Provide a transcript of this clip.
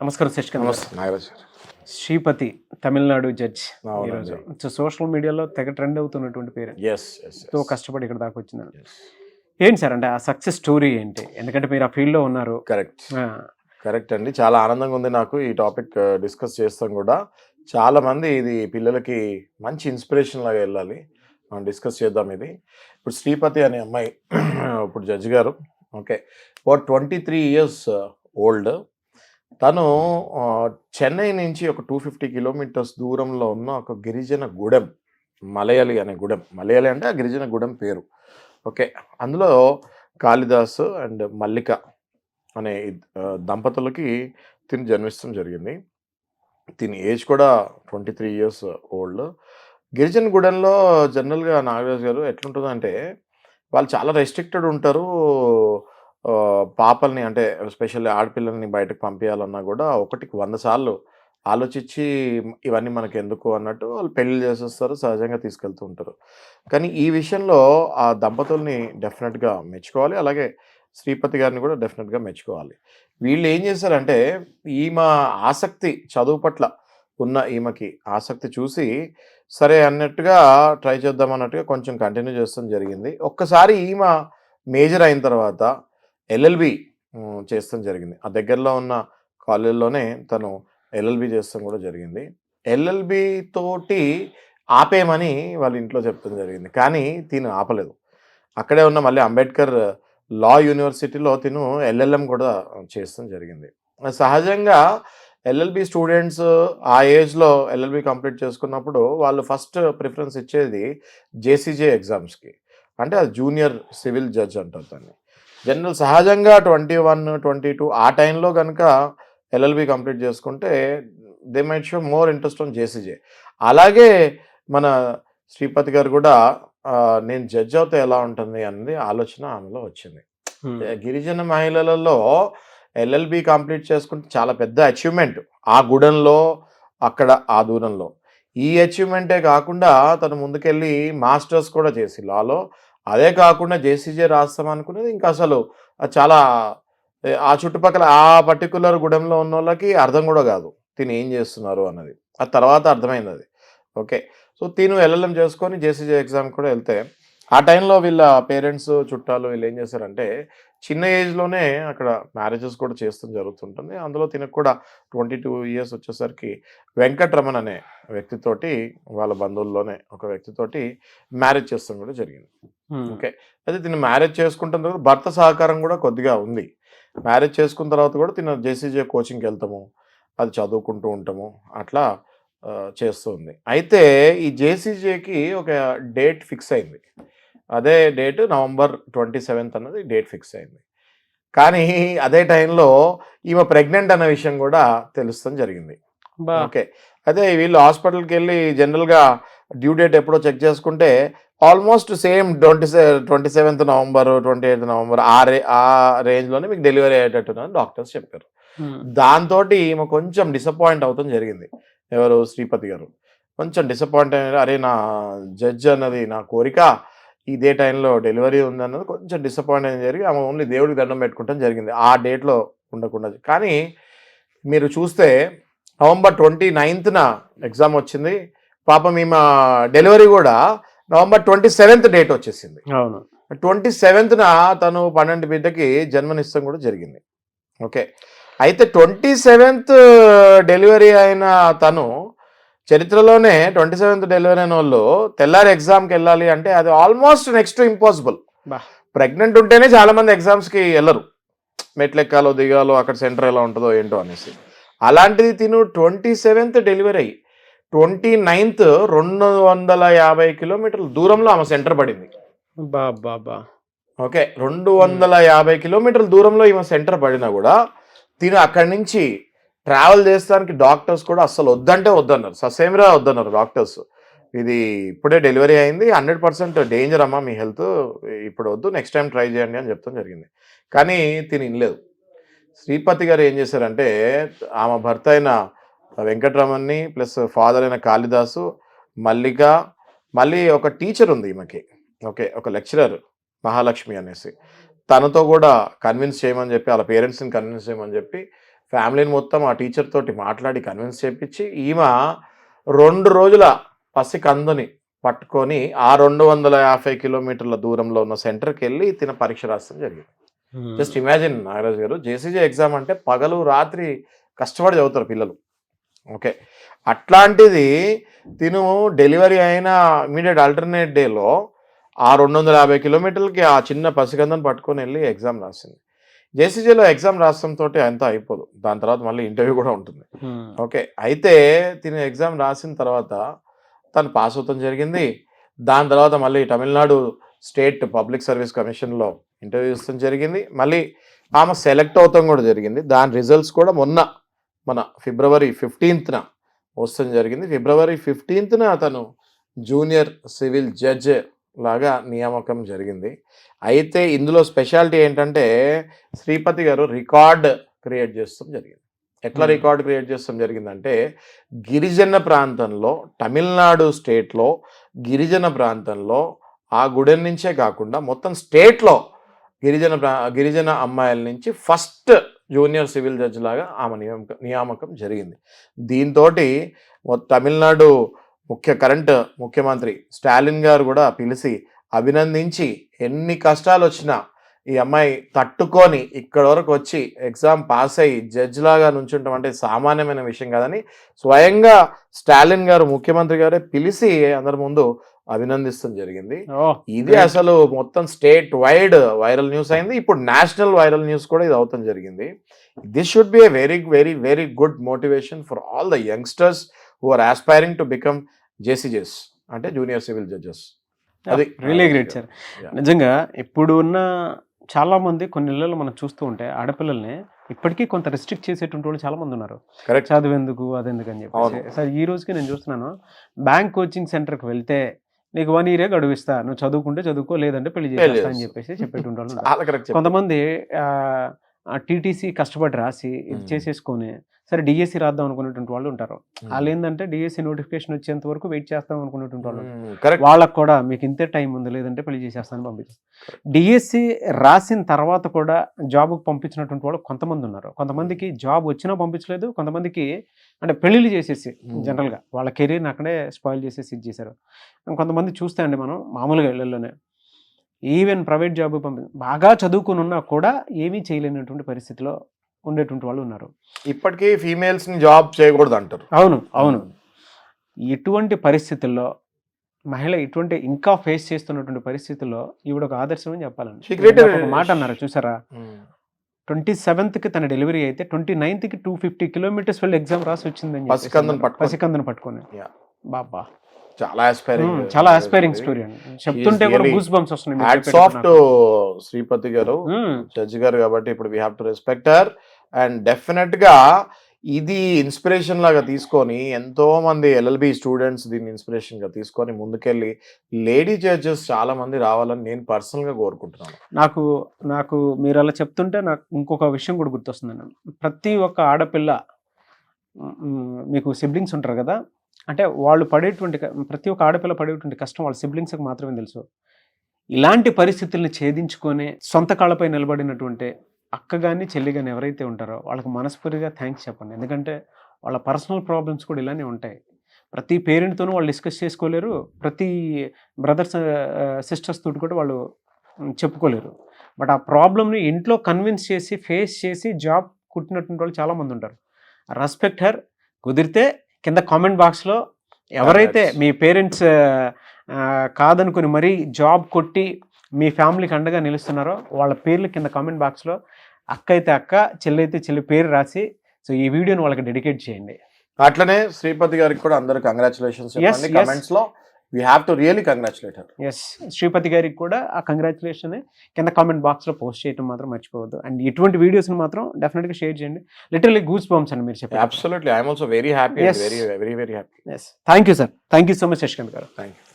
నమస్కారం శశికాంత్ గారు. నమస్తే నాగరాజ్ గారు. శ్రీపతి తమిళనాడు జడ్జ్ ఈరోజు అవునండి. సోషల్ మీడియాలో తెగ ట్రెండ్ అవుతున్నటువంటి పేరు. ఎస్ ఎస్ ఎంతో కష్టపడి ఇక్కడ దాకా వచ్చిందని ఏంటి సార్ అంటే ఆ సక్సెస్ స్టోరీ ఏంటి? ఎందుకంటే మీరు ఆ ఫీల్డ్లో ఉన్నారు. కరెక్ట్ ఆ, కరెక్ట్ అండి. చాలా ఆనందంగా ఉంది నాకు ఈ టాపిక్ డిస్కస్ చేస్తాం కూడా. చాలా మంది ఇది పిల్లలకి మంచి ఇన్స్పిరేషన్ లాగా వెళ్ళాలి. మనం డిస్కస్ చేద్దాం ఇది. ఇప్పుడు శ్రీపతి అనే అమ్మాయి ఇప్పుడు జడ్జ్ గారు ఓకే 23 ఇయర్స్ ఓల్డ్. తను చెన్నై నుంచి ఒక 250 కిలోమీటర్స్ దూరంలో ఉన్న ఒక గిరిజన గూడెం, మలయాళి అనే గూడెం. మలయాళి అంటే ఆ గిరిజన గూడెం పేరు. ఓకే, అందులో కాళిదాస్ అండ్ మల్లిక అనే దంపతులకి తిని జన్మించడం జరిగింది. తిని ఏజ్ కూడా 23 ఇయర్స్ ఓల్డ్. గిరిజన గూడెంలో జనరల్గా నాగరాజు గారు ఎట్లుంటుందంటే వాళ్ళు చాలా రెస్ట్రిక్టెడ్ ఉంటారు. పాపల్ని అంటే ఎస్పెషల్లీ ఆడపిల్లల్ని బయటకు పంపించాలన్నా కూడా ఒకటికి 100 సార్లు ఆలోచించి ఇవన్నీ మనకి ఎందుకు అన్నట్టు వాళ్ళు పెళ్లి చేసేస్తారు, సహజంగా తీసుకెళ్తూ ఉంటారు. కానీ ఈ విషయంలో ఆ దంపతుల్ని డెఫినెట్గా మెచ్చుకోవాలి. అలాగే శ్రీపతి గారిని కూడా డెఫినెట్గా మెచ్చుకోవాలి. వీళ్ళు ఏం చేశారంటే ఈమె ఆసక్తి చదువు పట్ల ఉన్న ఈమెకి ఆసక్తి చూసి సరే అన్నట్టుగా ట్రై చేద్దాం అన్నట్టుగా కొంచెం కంటిన్యూ చేస్తాం జరిగింది. ఒక్కసారి ఈమె మేజర్ అయిన తర్వాత ఎల్ఎల్బి చేస్తాం జరిగింది. ఆ దగ్గరలో ఉన్న కాలేజీలోనే తను ఎల్ఎల్బి చేస్తాం కూడా జరిగింది. ఎల్ఎల్బి తోటి ఆపేయమని వాళ్ళ ఇంట్లో చెప్తాం జరిగింది. కానీ తిను ఆపలేదు. అక్కడే ఉన్న మళ్ళీ అంబేద్కర్ లా యూనివర్సిటీలో తిను ఎల్ఎల్ఎం కూడా చేస్తాం జరిగింది. సహజంగా ఎల్ఎల్బి స్టూడెంట్స్ ఆ ఏజ్లో ఎల్ఎల్బి కంప్లీట్ చేసుకున్నప్పుడు వాళ్ళు ఫస్ట్ ప్రిఫరెన్స్ ఇచ్చేది జేసీజే ఎగ్జామ్స్కి. అంటే అది జూనియర్ సివిల్ జడ్జ్ అంటారు దాన్ని. జనరల్ సహజంగా 21, 22 ఆ టైంలో కనుక ఎల్ఎల్బి కంప్లీట్ చేసుకుంటే they might show more interest on JCJ. అలాగే మన శ్రీపతి గారు కూడా నేను జడ్జ్ అవుతే ఎలా ఉంటుంది అనేది ఆలోచన ఆమెలో వచ్చింది. గిరిజన మహిళలలో ఎల్ఎల్బి కంప్లీట్ చేసుకుంటే చాలా పెద్ద అచీవ్మెంట్ ఆ గూడెంలో, అక్కడ ఆ దూరంలో. ఈ అచీవ్మెంటే కాకుండా తను ముందుకెళ్ళి మాస్టర్స్ కూడా చేసి లాలో, అదే కాకుండా జేసీజే రాస్తాం అనుకునేది ఇంకా అసలు చాలా ఆ చుట్టుపక్కల ఆ పర్టికులర్ గూడెంలో ఉన్న వాళ్ళకి అర్థం కూడా కాదు తిను ఏం చేస్తున్నారు అన్నది. ఆ తర్వాత అర్థమైంది అది. ఓకే, సో తిను ఎల్ఎల్ఎం చేసుకొని జేసీజే ఎగ్జామ్ కూడా వెళ్తే ఆ టైంలో వీళ్ళ పేరెంట్స్ చుట్టాలు వీళ్ళు ఏం చేశారంటే చిన్న ఏజ్లోనే అక్కడ మ్యారేజెస్ కూడా చేస్తాం జరుగుతుంటుంది. అందులో తినకు కూడా 22 ఇయర్స్ వచ్చేసరికి వెంకట్రమణ్ అనే వ్యక్తితోటి వాళ్ళ బంధువుల్లోనే ఒక వ్యక్తితోటి మ్యారేజ్ చేస్తాం కూడా జరిగింది. ఓకే, అయితే తిను మ్యారేజ్ చేసుకుంటున్న తర్వాత భర్త సహకారం కూడా కొద్దిగా ఉంది. మ్యారేజ్ చేసుకున్న తర్వాత కూడా తిన జేసీజే కోచింగ్కి వెళ్తాము, అది చదువుకుంటూ ఉంటాము, అట్లా చేస్తూ ఉంది. అయితే ఈ జేసీజేకి ఒక డేట్ ఫిక్స్ అయింది. అదే డేట్ November 27 అన్నది డేట్ ఫిక్స్ అయింది. కానీ అదే టైంలో ఈమె ప్రెగ్నెంట్ అన్న విషయం కూడా తెలుస్తాం జరిగింది. ఓకే, అదే వీళ్ళు హాస్పిటల్కి వెళ్ళి జనరల్గా డ్యూ డేట్ ఎప్పుడో చెక్ చేసుకుంటే ఆల్మోస్ట్ సేమ్ 27 నవంబర్ 28 నవంబర్ ఆ రేంజ్లోనే మీకు డెలివరీ అయ్యేటట్టు డాక్టర్స్ చెప్పారు. దాంతో ఈమె కొంచెం డిసప్పాయింట్ అవుతాం జరిగింది. ఎవరు? శ్రీపతి గారు కొంచెం డిసప్పాయింట్ అయినారు. అరే నా జడ్జ్ అన్నది నా కోరిక, ఇదే టైంలో డెలివరీ ఉందన్నది కొంచెం డిసప్పాయింట్ అయిన జరిగి ఆమె ఓన్లీ దేవుడికి దండం పెట్టుకుంటాం జరిగింది ఆ డేట్లో ఉండకుండా. కానీ మీరు చూస్తే November 29న ఎగ్జామ్ వచ్చింది. పాపం ఈమె డెలివరీ కూడా November 27 డేట్ వచ్చేసింది. అవును, 27న తను 12 బిడ్డకి జన్మనిస్తాం కూడా జరిగింది. ఓకే, అయితే 27th డెలివరీ అయిన తను చరిత్రలోనే 27th డెలివరీ అయిన వాళ్ళు తెల్లారి ఎగ్జామ్కి వెళ్ళాలి అంటే అది ఆల్మోస్ట్ నెక్స్ట్ ఇంపాసిబుల్. ప్రెగ్నెంట్ ఉంటేనే చాలామంది ఎగ్జామ్స్కి వెళ్ళరు, మెట్లు ఎక్కాలో దిగాలో అక్కడ సెంటర్ ఎలా ఉంటుందో ఏంటో అనేసి. అలాంటిది తిను 27th డెలివరీ అయ్యి 29th 250 కిలోమీటర్ల దూరంలో ఆమె సెంటర్ పడింది. ఓకే, 250 కిలోమీటర్ల దూరంలో ఈమె సెంటర్ పడినా కూడా తిను అక్కడి నుంచి ట్రావెల్ చేస్తానికి డాక్టర్స్ కూడా అస్సలు వద్దంటే వద్దన్నారు, ససేమిరా వద్దన్నారు డాక్టర్స్. ఇది ఇప్పుడే డెలివరీ అయింది, 100% డేంజర్ అమ్మా మీ హెల్త్, ఇప్పుడు వద్దు, నెక్స్ట్ టైం ట్రై చేయండి అని చెప్తాం జరిగింది. కానీ తిని వినలేదు. శ్రీపతి గారు ఏం చేశారంటే ఆమె భర్త అయిన వెంకట్రమణ్ని ప్లస్ ఫాదర్ అయిన కాళిదాసు, మల్లిక, మళ్ళీ ఒక టీచర్ ఉంది ఈమెకి. ఓకే, ఒక లెక్చరర్ మహాలక్ష్మి అనేసి, తనతో కూడా కన్విన్స్ చేయమని చెప్పి వాళ్ళ పేరెంట్స్ని కన్విన్స్ చేయమని చెప్పి ఫ్యామిలీని మొత్తం ఆ టీచర్ తోటి మాట్లాడి కన్విన్స్ చేపించి ఈమె 2 రోజుల పసికందుని పట్టుకొని ఆ 250 కిలోమీటర్ల దూరంలో ఉన్న సెంటర్కి వెళ్ళి తిన పరీక్ష రాయడం జరిగింది. జస్ట్ ఇమాజిన్ నాగరాజ్ గారు, జేసీజీ ఎగ్జామ్ అంటే పగలు రాత్రి కష్టపడి చదువుతారు పిల్లలు. ఓకే, అట్లాంటిది తిను డెలివరీ అయిన ఇమీడియట్ ఆల్టర్నేట్ డేలో ఆ 250 కిలోమీటర్లకి ఆ చిన్న పసికందని పట్టుకొని వెళ్ళి ఎగ్జామ్ రాసింది. జేసీజీలో ఎగ్జామ్ రాసడంతో అంతా అయిపోదు, దాని తర్వాత మళ్ళీ ఇంటర్వ్యూ కూడా ఉంటుంది. ఓకే, అయితే తిను ఎగ్జామ్ రాసిన తర్వాత తను పాస్ అవుతాం జరిగింది. దాని తర్వాత మళ్ళీ తమిళనాడు స్టేట్ పబ్లిక్ సర్వీస్ కమిషన్లో ఇంటర్వ్యూ ఇస్తాం జరిగింది. మళ్ళీ ఆమె సెలెక్ట్ అవుతాం కూడా జరిగింది. దాని రిజల్ట్స్ కూడా మన ఫిబ్రవరి 15న వస్తాం జరిగింది. ఫిబ్రవరి 15న అతను జూనియర్ సివిల్ జడ్జ్ లాగా నియామకం జరిగింది. అయితే ఇందులో స్పెషాలిటీ ఏంటంటే శ్రీపతి గారు రికార్డ్ క్రియేట్ చేస్తాం జరిగింది. ఎట్లా రికార్డ్ క్రియేట్ చేస్తాం జరిగిందంటే గిరిజన ప్రాంతంలో, తమిళనాడు స్టేట్లో గిరిజన ప్రాంతంలో ఆ గుడెన్ నుంచే కాకుండా మొత్తం స్టేట్లో గిరిజన అమ్మాయిల నుంచి ఫస్ట్ జూనియర్ సివిల్ జడ్జ్ లాగా ఆమె నియామకం జరిగింది. దీంతో తమిళనాడు కరెంట్ ముఖ్యమంత్రి స్టాలిన్ గారు కూడా పిలిచి అభినందించి ఎన్ని కష్టాలు వచ్చినా ఈ అమ్మాయి తట్టుకొని ఇక్కడ వరకు వచ్చి ఎగ్జామ్ పాస్ అయ్యి జడ్జ్ లాగా నుంచుంటాం అంటే సామాన్యమైన విషయం కాదని స్వయంగా స్టాలిన్ గారు ముఖ్యమంత్రి గారే పిలిచి అందరి ముందు అభినందిస్తాం జరిగింది. ఇది అసలు మొత్తం స్టేట్ వైడ్ వైరల్ న్యూస్ అయింది. ఇప్పుడు నేషనల్ వైరల్ న్యూస్ కూడా ఇది అవుతాం జరిగింది. This should be a very very very good motivation for all the youngsters who are aspiring to become జేసీజెస్ అంటే జూనియర్ సివిల్ జడ్జెస్. అది రియలీ గ్రేట్ సార్. నిజంగా ఇప్పుడు ఉన్న చాలా మంది కొన్ని ఇళ్లలో మనం చూస్తూ ఉంటే ఆడపిల్లల్ని ఇప్పటికీ కొంత రిస్ట్రిక్ట్ చేసేటువంటి వాళ్ళు చాలా మంది ఉన్నారు. కరెక్ట్, చదువెందుకు అదెందుకు అని చెప్పి. సార్ ఈ రోజుకి నేను చూస్తున్నాను, బ్యాంక్ కోచింగ్ సెంటర్కి వెళ్తే నీకు 1 year గడువిస్తా, నువ్వు చదువుకుంటే చదువుకో, లేదంటే పెళ్లి చేస్తా అని చెప్పేసి చెప్పేటువంటి వాళ్ళు. కొంతమంది టీటీసీ కష్టపడి రాసి ఇది చేసేసుకొని సరే డిఎస్సి రాద్దాం అనుకునేటువంటి వాళ్ళు ఉంటారు. వాళ్ళు ఏంటంటే డిఎస్సి నోటిఫికేషన్ వచ్చేంత వరకు వెయిట్ చేస్తాం అనుకునేటువంటి వాళ్ళు. వాళ్ళకు కూడా మీకు ఇంతే టైం ఉంది, లేదంటే పెళ్లి చేసేస్తాను పంపించేస్తాను. డిఎస్సి రాసిన తర్వాత కూడా జాబ్కి పంపించినటువంటి వాళ్ళు కొంతమంది ఉన్నారు. కొంతమందికి జాబ్ వచ్చినా పంపించలేదు, కొంతమందికి అంటే పెళ్లిళ్ళు చేసేసి జనరల్గా వాళ్ళ కెరీర్ని అక్కడే స్పాయిల్ చేసేసి ఇది చేశారు. కొంతమంది చూస్తే అండి మనం మామూలుగా ఇళ్లలోనే ఈవెన్ ప్రైవేట్ జాబ్ బాగా చదువుకుని ఉన్నా కూడా ఏమీ చేయలేనటువంటి పరిస్థితిలో ఉండేటువంటి వాళ్ళు ఉన్నారు. ఇప్పటికీ ఫీమేల్స్ ని జాబ్ చేయకూడదు అంటారు. అవును. ఇటువంటి పరిస్థితుల్లో మహిళ ఇటువంటి ఇంకా ఫేస్ చేస్తున్నటువంటి పరిస్థితుల్లో ఈవిడ ఒక ఆదర్శం అని చెప్పాలండి. ఒక మాట అన్నారు చూసారా, 27th తన డెలివరీ అయితే 29th 250 kilometers వెళ్ళి ఎగ్జామ్ రాసి వచ్చిందని పసికందను పట్టుకొని. బాబా, చాలా ఆస్పైరింగ్ స్టోరీ అండి. చెప్తుంటే కూడా గూస్ బంప్స్ వస్తున్నాయి. హ్యాట్స్ ఆఫ్ టు శ్రీపతి గారు, జడ్జి గారు. కాబట్టి ఇప్పుడు we have to respect her. And definite గా ఇది ఇన్స్పిరేషన్ లాగా తీసుకొని ఎంతో మంది ఎల్ఎల్బి స్టూడెంట్స్ దీన్ని ఇన్స్పిరేషన్ గా తీసుకొని ముందుకెళ్ళి లేడీ జడ్జెస్ చాలా మంది రావాలని నేను పర్సనల్ గా కోరుకుంటున్నాను. నాకు మీరు అలా చెప్తుంటే నాకు ఇంకొక విషయం కూడా గుర్తొస్తుందండి. ప్రతి ఒక్క ఆడపిల్ల, మీకు సిబ్లింగ్స్ ఉంటారు కదా, అంటే వాళ్ళు పడేటువంటి ప్రతి ఒక్క ఆడపిల్ల పడేటువంటి కష్టం వాళ్ళ సిబ్లింగ్స్కి మాత్రమే తెలుసు. ఇలాంటి పరిస్థితుల్ని ఛేదించుకొని సొంత కాళ్ళపై నిలబడినటువంటి అక్క కానీ చెల్లి కానీ ఎవరైతే ఉంటారో వాళ్ళకి మనస్ఫూర్తిగా థ్యాంక్స్ చెప్పండి. ఎందుకంటే వాళ్ళ పర్సనల్ ప్రాబ్లమ్స్ కూడా ఇలానే ఉంటాయి. ప్రతి పేరెంట్తోనూ వాళ్ళు డిస్కస్ చేసుకోలేరు, ప్రతి బ్రదర్స్ సిస్టర్స్ తోటి కూడా వాళ్ళు చెప్పుకోలేరు. బట్ ఆ ప్రాబ్లమ్ని ఇంట్లో కన్విన్స్ చేసి ఫేస్ చేసి జాబ్ కుట్టినటువంటి వాళ్ళు చాలామంది ఉంటారు. Respect her. కుదిరితే కింద కామెంట్ బాక్స్లో ఎవరైతే మీ పేరెంట్స్ కాదనుకుని మరీ జాబ్ కొట్టి మీ ఫ్యామిలీకి అండగా నిలుస్తున్నారో వాళ్ళ పేర్లు కింద కామెంట్ బాక్స్లో అక్క అయితే అక్క, చెల్లి అయితే చెల్లి పేరు రాసి సో ఈ వీడియోని వాళ్ళకి డెడికేట్ చేయండి. అట్లనే శ్రీపతి గారికి కూడా అందరూ కంగ్రాచులేషన్స్ చెప్పండి కామెంట్స్ లో. We have to really congratulate her. Yes, Sripati గారికి కూడా ఆ కంగ్రాచులేషన్ కింద కామెంట్ బాక్స్లో పోస్ట్ చేయడం మాత్రం మర్చిపోవద్దు. అండ్ ఇటువంటి వీడియోస్ని మాత్రం డెఫినెట్గా షేర్ చేయండి. లిటరల్లీ గూస్ బంప్స్ అని మీరు చెప్పారు. Absolutely, I am also very happy. Yes. Very happy. Yes, thank you sir, thank you so much Sasikanth గారు. Thank you.